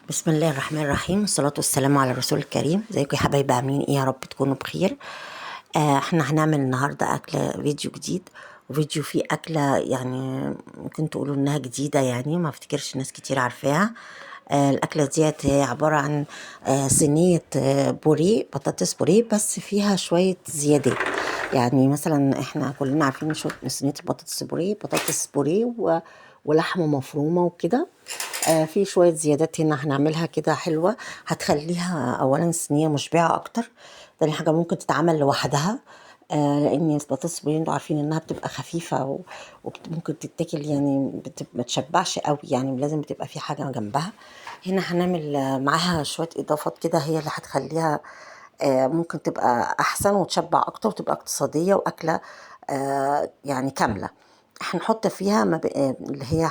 بسم الله الرحمن الرحيم، والصلاة والسلام على الرسول الكريم. ازيكم يا حبايبي؟ عاملين ايه؟ يا رب تكونوا بخير. احنا هنعمل النهاردة أكلة، فيديو جديد وفيديو فيه أكلة يعني ممكن تقولوا إنها جديدة، يعني ما افتكرش ناس كتير عارفاها. الأكلة ديت هي عبارة عن صينية بوريه، بطاطس بوريه، بس فيها شوية زيادات. يعني مثلا احنا كلنا عارفين صينية البطاطس بوريه، بطاطس بوريه ولحمة مفرومة وكده. في شوية زيادات هنا هنعملها كده حلوة، هتخليها أولا صينية مشبعة أكتر. تاني حاجة ممكن تتعمل لوحدها، لأن البطاطس بوريه انتوا عارفين إنها بتبقى خفيفة وممكن تتاكل، يعني ما تشبعش قوي، يعني لازم بتبقى في حاجة جنبها. هنا هنعمل معاها شوية إضافات كده، هي اللي هتخليها ممكن تبقى أحسن وتشبع أكتر وتبقى اقتصادية وأكلة يعني كاملة. هنحط فيها اللي هي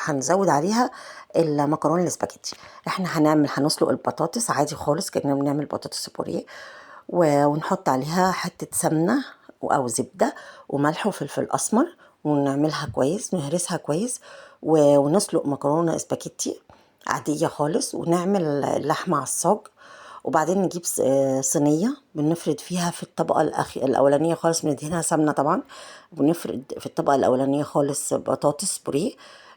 هنزود عليها المكرونه الاسباجيتي. احنا هنسلق البطاطس عادي خالص كأننا بنعمل بطاطس بوريه، ونحط عليها حته سمنه او زبده وملح وفلفل اسمر، ونعملها كويس، نهرسها كويس، ونسلق مكرونه اسباجيتي عاديه خالص، ونعمل اللحمه على الصاج. وبعدين نجيب صينية بنفرد فيها في الطبقة الأولانية خالص، بندهنها سمنة طبعا. ونفرد في الطبقة الأولانية خالص بطاطس بوريه،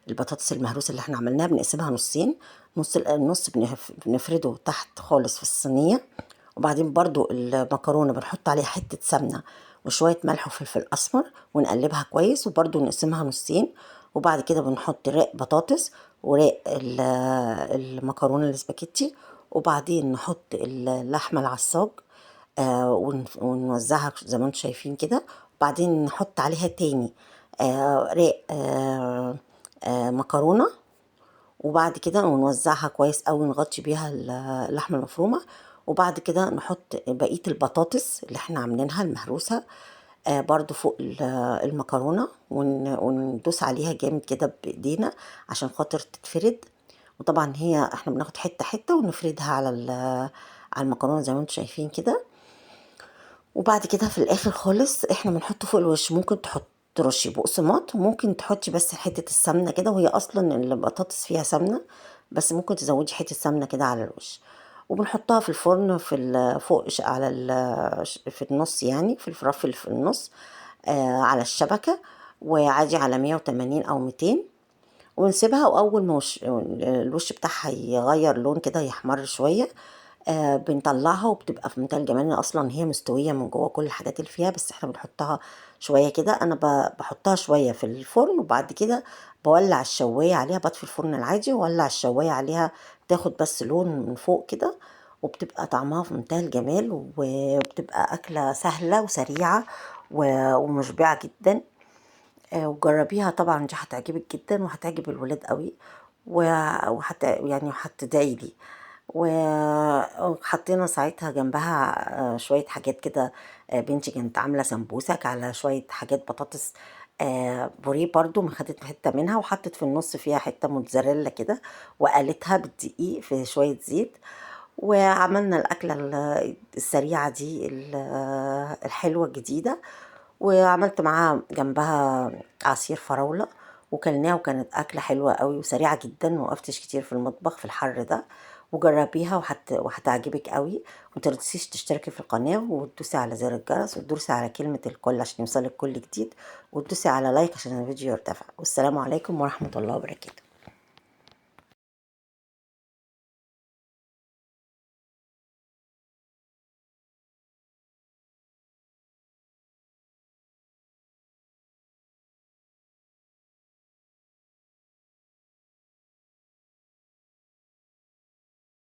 البطاطس المهروسة اللي احنا عملناها بنقسمها نصين، النص بنفرده تحت خالص في الصينية. وبعدين برضو المكرونة بنحط عليها حتة سمنة وشوية ملح وفلفل أسمر، ونقلبها كويس، وبرضو نقسمها نصين. وبعد كده بنحط رق بطاطس ورق المكرونة الاسباجيتي، وبعدين نحط اللحمة العصاج ونوزعها زي ما انتم شايفين كده. وبعدين نحط عليها تاني رق مكرونة، وبعد كده نوزعها كويس قوي، نغطي بيها اللحمة المفرومة. وبعد كده نحط بقية البطاطس اللي احنا عاملينها المهروسة برضو فوق المكرونة، وندوس عليها جامد كده بإيدينا عشان خاطر تتفرد. وطبعا احنا بناخد حتة حتة ونفردها على المكرونة زي ما انتم شايفين كده. وبعد كده في الاخر خالص احنا بنحط فوق الوش، ممكن ترشي بقسماط، وممكن تحطي بس حتة السمنة كده، وهي اصلا البطاطس فيها سمنة، بس ممكن تزودي حتة سمنة كده على الوش. وبنحطها في الفرن فوق على في النص، يعني في الفرف اللي في النص على الشبكة، وعادي على 180 او 200. ونسيبها، واول ما الوش بتاعها يغير لون كده، يحمر شوية، بنطلعها، وبتبقى في منتهى الجمال. اصلا هي مستويه من جوه كل الحاجات اللي فيها، بس احنا بنحطها شويه كده. انا بحطها شويه في الفرن، وبعد كده بولع الشوايه عليها، بطفي الفرن العادي واولع الشوايه عليها، تاخد بس لون من فوق كده. وبتبقى طعمها في منتهى الجمال، وبتبقى اكله سهله وسريعه ومشبعه جدا. وجربيها طبعا، دي هتعجبك جدا وهتعجب الولاد قوي، يعني هتدعي لي. وحطينا ساعتها جنبها شوية حاجات كده. بنتي كانت عاملة سمبوسك على شوية حاجات بطاطس بوريه برضو، ما خدت حتة منها وحطت في النص فيها حتة موتزاريلا كده، وقالتها بالدقيق في شوية زيت. وعملنا الأكلة السريعة دي الحلوة الجديدة. وعملت معاها جنبها عصير فراولة وكلناها، وكانت أكلة حلوة قوي وسريعة جدا، موقفتش كتير في المطبخ في الحر ده. وجربيها وهتعجبك قوي. ومتنسيش تشتركي في القناة، وتدوسي على زر الجرس، وتدوسي على كلمة الكل عشان يوصلك كل جديد، وتدوسي على لايك عشان الفيديو يرتفع. والسلام عليكم ورحمة الله وبركاته.